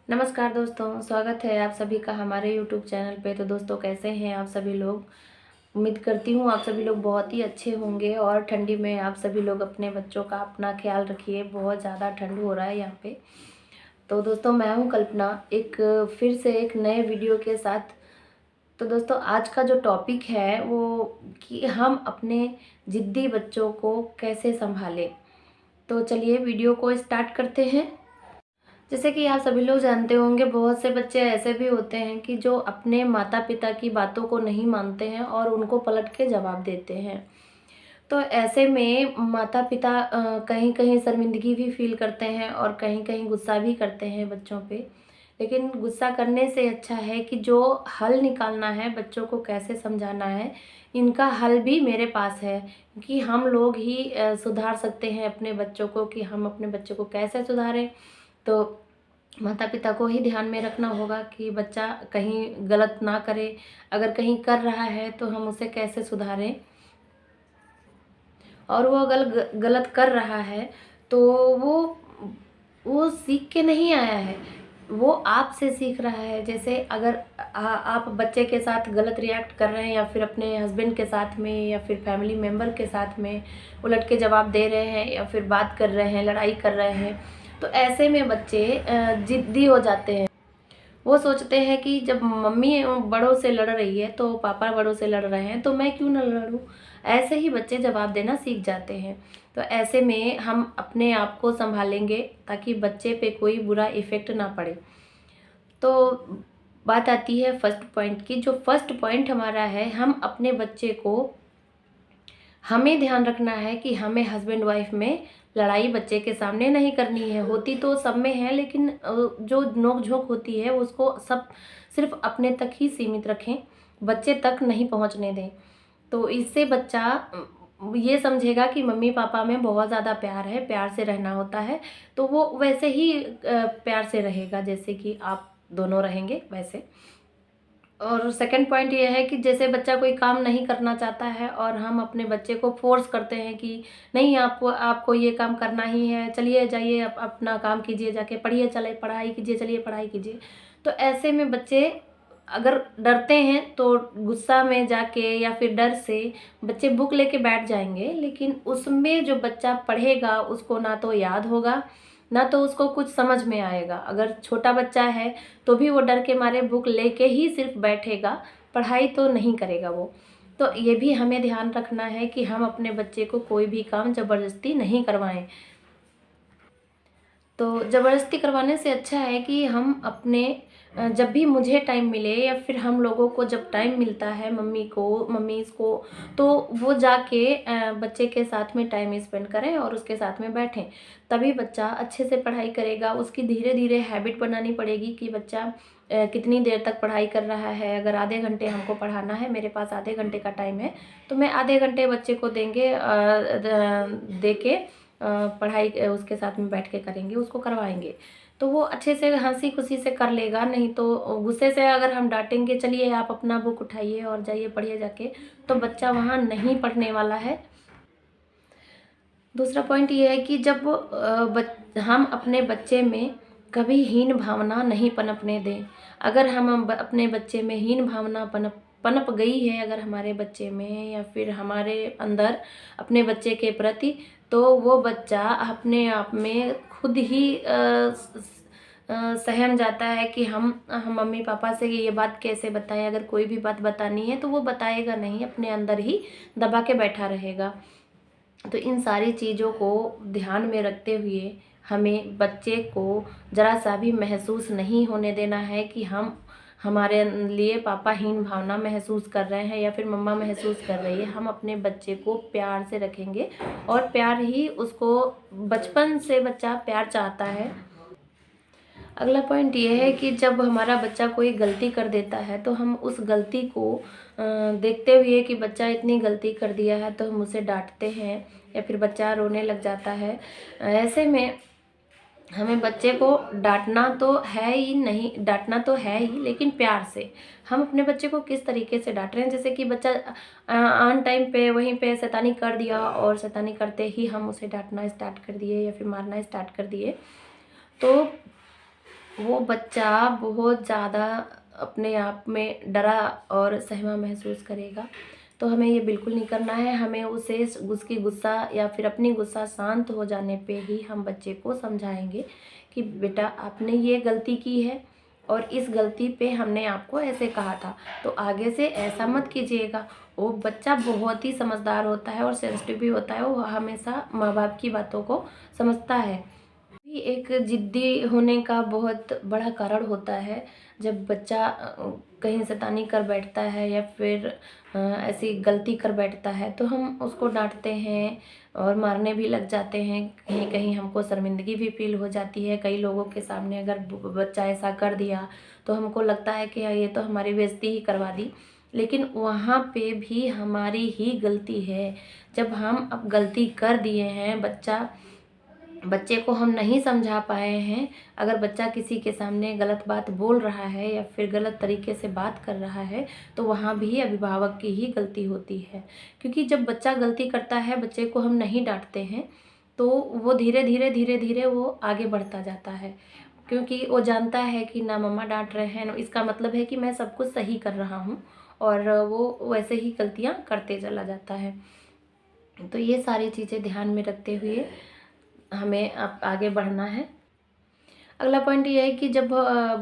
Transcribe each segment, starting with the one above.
नमस्कार दोस्तों, स्वागत है आप सभी का हमारे यूट्यूब चैनल पे। तो दोस्तों, कैसे हैं आप सभी लोग? उम्मीद करती हूँ आप सभी लोग बहुत ही अच्छे होंगे। और ठंडी में आप सभी लोग अपने बच्चों का अपना ख्याल रखिए, बहुत ज़्यादा ठंड हो रहा है यहाँ पे। तो दोस्तों, मैं हूँ कल्पना, एक फिर से एक नए वीडियो के साथ। तो दोस्तों, आज का जो टॉपिक है वो कि हम अपने ज़िद्दी बच्चों को कैसे संभालें। तो चलिए वीडियो को स्टार्ट करते हैं। जैसे कि आप सभी लोग जानते होंगे, बहुत से बच्चे ऐसे भी होते हैं कि जो अपने माता पिता की बातों को नहीं मानते हैं और उनको पलट के जवाब देते हैं। तो ऐसे में माता पिता कहीं कहीं शर्मिंदगी भी फील करते हैं और कहीं कहीं गुस्सा भी करते हैं बच्चों पे। लेकिन गुस्सा करने से अच्छा है कि जो हल निकालना है, बच्चों को कैसे समझाना है, इनका हल भी मेरे पास है। कि हम लोग ही सुधार सकते हैं अपने बच्चों को, कि हम अपने बच्चों को कैसे सुधारें। तो माता पिता को ही ध्यान में रखना होगा कि बच्चा कहीं गलत ना करे। अगर कहीं कर रहा है तो हम उसे कैसे सुधारें। और वो अगर गलत कर रहा है तो वो सीख के नहीं आया है, वो आपसे सीख रहा है। जैसे अगर आप बच्चे के साथ गलत रिएक्ट कर रहे हैं, या फिर अपने हस्बैंड के साथ में, या फिर फैमिली मेम्बर के साथ में उलट के जवाब दे रहे हैं, या फिर बात कर रहे हैं, लड़ाई कर रहे हैं, तो ऐसे में बच्चे ज़िद्दी हो जाते हैं। वो सोचते हैं कि जब मम्मी बड़ों से लड़ रही है तो पापा बड़ों से लड़ रहे हैं, तो मैं क्यों ना लड़ूं। ऐसे ही बच्चे जवाब देना सीख जाते हैं। तो ऐसे में हम अपने आप को संभालेंगे ताकि बच्चे पे कोई बुरा इफ़ेक्ट ना पड़े। तो बात आती है फर्स्ट पॉइंट की। जो फर्स्ट पॉइंट हमारा है, हम अपने बच्चे को, हमें ध्यान रखना है कि हमें हस्बैंड वाइफ में लड़ाई बच्चे के सामने नहीं करनी है। होती तो सब में है, लेकिन जो नोक झोंक होती है उसको सब सिर्फ अपने तक ही सीमित रखें, बच्चे तक नहीं पहुंचने दें। तो इससे बच्चा ये समझेगा कि मम्मी पापा में बहुत ज़्यादा प्यार है, प्यार से रहना होता है। तो वो वैसे ही प्यार से रहेगा जैसे कि आप दोनों रहेंगे वैसे। और सेकंड पॉइंट ये है कि जैसे बच्चा कोई काम नहीं करना चाहता है और हम अपने बच्चे को फोर्स करते हैं कि नहीं, आपको आपको ये काम करना ही है, चलिए जाइए अपना काम कीजिए, जाके पढ़िए, चले पढ़ाई कीजिए, चलिए पढ़ाई कीजिए। तो ऐसे में बच्चे अगर डरते हैं तो गुस्सा में जाके या फिर डर से बच्चे बुक लेके बैठ जाएंगे, लेकिन उसमें जो बच्चा पढ़ेगा उसको ना तो याद होगा, ना तो उसको कुछ समझ में आएगा। अगर छोटा बच्चा है तो भी वो डर के मारे बुक लेके ही सिर्फ बैठेगा, पढ़ाई तो नहीं करेगा वो। तो ये भी हमें ध्यान रखना है कि हम अपने बच्चे को कोई भी काम ज़बरदस्ती नहीं करवाएं। तो ज़बरदस्ती करवाने से अच्छा है कि हम अपने जब भी मुझे टाइम मिले, या फिर हम लोगों को जब टाइम मिलता है, मम्मीज़ को, तो वो जाके बच्चे के साथ में टाइम स्पेंड करें और उसके साथ में बैठें। तभी बच्चा अच्छे से पढ़ाई करेगा। उसकी धीरे धीरे हैबिट बनानी पड़ेगी कि बच्चा कितनी देर तक पढ़ाई कर रहा है। अगर आधे घंटे हमको पढ़ाना है, मेरे पास आधे घंटे का टाइम है, तो मैं आधे घंटे बच्चे को दे के पढ़ाई उसके साथ में बैठ के करेंगे, उसको करवाएँगे। तो वो अच्छे से हँसी खुशी से कर लेगा। नहीं तो गुस्से से अगर हम डाँटेंगे, चलिए आप अपना बुक उठाइए और जाइए पढ़िए जाके, तो बच्चा वहाँ नहीं पढ़ने वाला है। दूसरा पॉइंट ये है कि जब हम अपने बच्चे में कभी हीन भावना नहीं पनपने दें। अगर हम अपने बच्चे में हीन भावना पनप गई है अगर हमारे बच्चे में, या फिर हमारे अंदर अपने बच्चे के प्रति, तो वो बच्चा अपने आप में खुद ही सहम जाता है कि हम मम्मी पापा से ये बात कैसे बताएं। अगर कोई भी बात बतानी है तो वो बताएगा नहीं, अपने अंदर ही दबा के बैठा रहेगा। तो इन सारी चीज़ों को ध्यान में रखते हुए हमें बच्चे को ज़रा सा भी महसूस नहीं होने देना है कि हमारे लिए पापा हीन भावना महसूस कर रहे हैं या फिर मम्मा महसूस कर रही है। हम अपने बच्चे को प्यार से रखेंगे, और प्यार ही उसको, बचपन से बच्चा प्यार चाहता है। अगला पॉइंट ये है कि जब हमारा बच्चा कोई गलती कर देता है तो हम उस गलती को देखते हुए कि बच्चा इतनी गलती कर दिया है तो हम उसे डांटते हैं, या फिर बच्चा रोने लग जाता है। ऐसे में हमें बच्चे को डांटना तो है ही नहीं, डांटना तो है ही, लेकिन प्यार से। हम अपने बच्चे को किस तरीके से डांट रहे हैं, जैसे कि बच्चा ऑन टाइम पे वहीं पे शैतानी कर दिया और शैतानी करते ही हम उसे डांटना स्टार्ट कर दिए या फिर मारना स्टार्ट कर दिए, तो वो बच्चा बहुत ज़्यादा अपने आप में डरा और सहमा महसूस करेगा। तो हमें ये बिल्कुल नहीं करना है। हमें उसे उसकी गुस्सा या फिर अपनी गुस्सा शांत हो जाने पे ही हम बच्चे को समझाएंगे कि बेटा आपने ये गलती की है और इस गलती पे हमने आपको ऐसे कहा था, तो आगे से ऐसा मत कीजिएगा। वो बच्चा बहुत ही समझदार होता है और सेंसिटिव भी होता है, वो हमेशा माँ बाप की बातों को समझता है। भी एक ज़िद्दी होने का बहुत बड़ा कारण होता है। जब बच्चा कहीं शैतानी कर बैठता है या फिर ऐसी गलती कर बैठता है, तो हम उसको डांटते हैं और मारने भी लग जाते हैं। कहीं कहीं हमको शर्मिंदगी भी फील हो जाती है। कई लोगों के सामने अगर बच्चा ऐसा कर दिया तो हमको लगता है कि ये तो हमारी बेइज्जती ही करवा दी, लेकिन वहाँ पे भी हमारी ही गलती है। जब हम अब गलती कर दिए हैं, बच्चे को हम नहीं समझा पाए हैं। अगर बच्चा किसी के सामने गलत बात बोल रहा है या फिर गलत तरीके से बात कर रहा है, तो वहाँ भी अभिभावक की ही गलती होती है। क्योंकि जब बच्चा गलती करता है, बच्चे को हम नहीं डांटते हैं, तो वो धीरे धीरे धीरे धीरे वो आगे बढ़ता जाता है। क्योंकि वो जानता है कि ना मम्मा डांट रहे हैं, इसका मतलब है कि मैं सब कुछ सही कर रहा हूँ, और वो वैसे ही गलतियाँ करते चला जाता है। तो ये सारी चीज़ें ध्यान में रखते हुए हमें अब आगे बढ़ना है। अगला पॉइंट ये है कि जब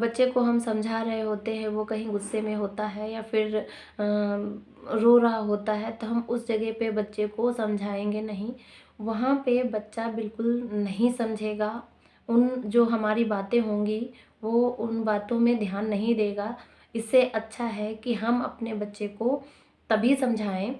बच्चे को हम समझा रहे होते हैं, वो कहीं गुस्से में होता है या फिर रो रहा होता है, तो हम उस जगह पे बच्चे को समझाएंगे नहीं। वहाँ पे बच्चा बिल्कुल नहीं समझेगा। उन जो हमारी बातें होंगी, वो उन बातों में ध्यान नहीं देगा। इससे अच्छा है कि हम अपने बच्चे को तभी समझाएं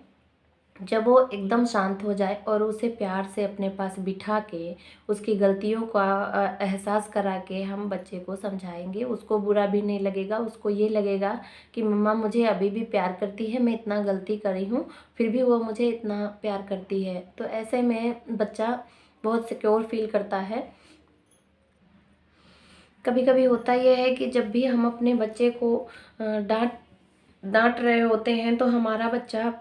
जब वो एकदम शांत हो जाए और उसे प्यार से अपने पास बिठा के उसकी गलतियों का एहसास करा के हम बच्चे को समझाएंगे। उसको बुरा भी नहीं लगेगा, उसको ये लगेगा कि मम्मा मुझे अभी भी प्यार करती है, मैं इतना गलती करी हूँ फिर भी वो मुझे इतना प्यार करती है। तो ऐसे में बच्चा बहुत सिक्योर फील करता है। कभी कभी होता यह है कि जब भी हम अपने बच्चे को डांट डांट रहे होते हैं, तो हमारा बच्चा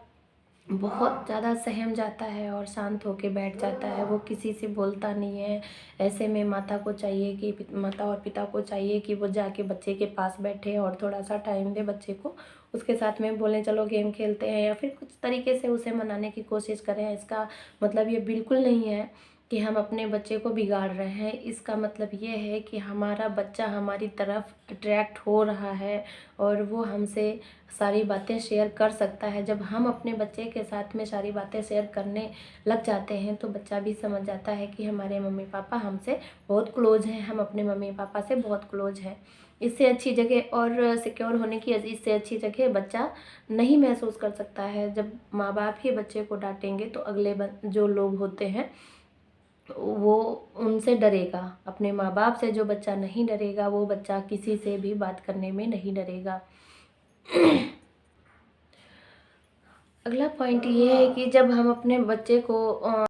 बहुत ज़्यादा सहम जाता है और शांत होके बैठ जाता है। वो किसी से बोलता नहीं है। ऐसे में माता और पिता को चाहिए कि वो जाके बच्चे के पास बैठे और थोड़ा सा टाइम दे बच्चे को, उसके साथ में बोलें चलो गेम खेलते हैं या फिर कुछ तरीके से उसे मनाने की कोशिश करें। इसका मतलब ये बिल्कुल नहीं है कि हम अपने बच्चे को बिगाड़ रहे हैं। इसका मतलब ये है कि हमारा बच्चा हमारी तरफ अट्रैक्ट हो रहा है और वो हमसे सारी बातें शेयर कर सकता है। जब हम अपने बच्चे के साथ में सारी बातें शेयर करने लग जाते हैं, तो बच्चा भी समझ जाता है कि हमारे मम्मी पापा हमसे बहुत क्लोज हैं, हम अपने मम्मी पापा से बहुत क्लोज हैं। इससे अच्छी जगह और सिक्योर होने की इससे अच्छी जगह बच्चा नहीं महसूस कर सकता है। जब माँ बाप ही बच्चे को डांटेंगे, तो अगले जो लोग होते हैं वो उनसे डरेगा। अपने माँ बाप से जो बच्चा नहीं डरेगा, वो बच्चा किसी से भी बात करने में नहीं डरेगा। अगला पॉइंट ये है कि जब हम अपने बच्चे को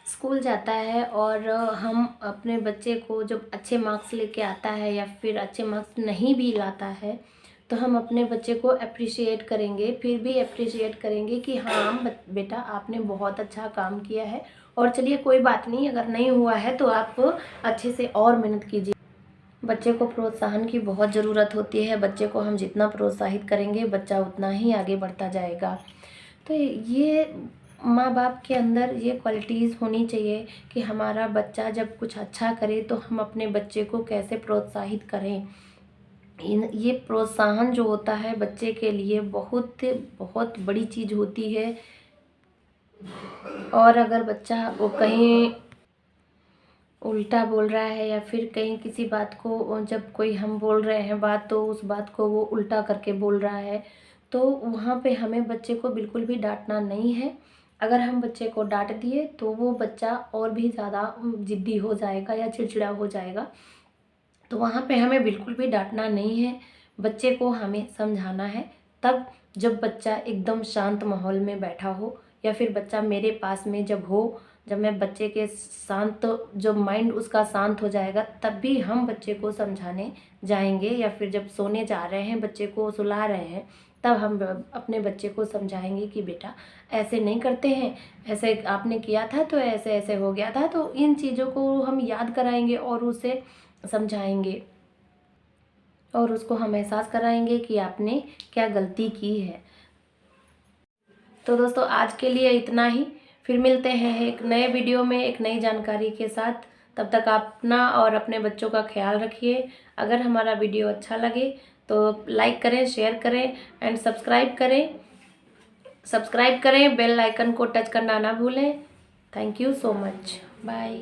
स्कूल जाता है और हम अपने बच्चे को जब अच्छे मार्क्स लेके आता है या फिर अच्छे मार्क्स नहीं भी लाता है, तो हम अपने बच्चे को अप्रिशिएट करेंगे। फिर भी अप्रिशिएट करेंगे कि हाँ बेटा आपने बहुत अच्छा काम किया है, और चलिए कोई बात नहीं, अगर नहीं हुआ है तो आप अच्छे से और मेहनत कीजिए। बच्चे को प्रोत्साहन की बहुत ज़रूरत होती है। बच्चे को हम जितना प्रोत्साहित करेंगे, बच्चा उतना ही आगे बढ़ता जाएगा। तो ये माँ बाप के अंदर ये क्वालिटीज़ होनी चाहिए कि हमारा बच्चा जब कुछ अच्छा करे तो हम अपने बच्चे को कैसे प्रोत्साहित करें। ये प्रोत्साहन जो होता है बच्चे के लिए बहुत बहुत बड़ी चीज़ होती है। और अगर बच्चा वो कहीं उल्टा बोल रहा है या फिर कहीं किसी बात को, जब कोई हम बोल रहे हैं बात, तो उस बात को वो उल्टा करके बोल रहा है, तो वहाँ पे हमें बच्चे को बिल्कुल भी डांटना नहीं है। अगर हम बच्चे को डांट दिए तो वो बच्चा और भी ज़्यादा ज़िद्दी हो जाएगा या चिड़चिड़ा हो जाएगा। तो वहाँ पे हमें बिल्कुल भी डांटना नहीं है। बच्चे को हमें समझाना है तब, जब बच्चा एकदम शांत माहौल में बैठा हो या फिर बच्चा मेरे पास में जब हो, जब मैं बच्चे के शांत, जब माइंड उसका शांत हो जाएगा, तब भी हम बच्चे को समझाने जाएंगे। या फिर जब सोने जा रहे हैं, बच्चे को सुला रहे हैं, तब हम अपने बच्चे को समझाएंगे कि बेटा ऐसे नहीं करते हैं, ऐसे आपने किया था तो ऐसे ऐसे हो गया था। तो इन चीज़ों को हम याद कराएंगे और उसे समझाएंगे। और उसको हम एहसास कराएंगे कि आपने क्या गलती की है। तो दोस्तों आज के लिए इतना ही, फिर मिलते हैं एक नए वीडियो में एक नई जानकारी के साथ। तब तक आप अपना और अपने बच्चों का ख्याल रखिए। अगर हमारा वीडियो अच्छा लगे तो लाइक करें, शेयर करें एंड सब्सक्राइब करें। बेल आइकन को टच करना ना भूलें। Thank you so much. Bye.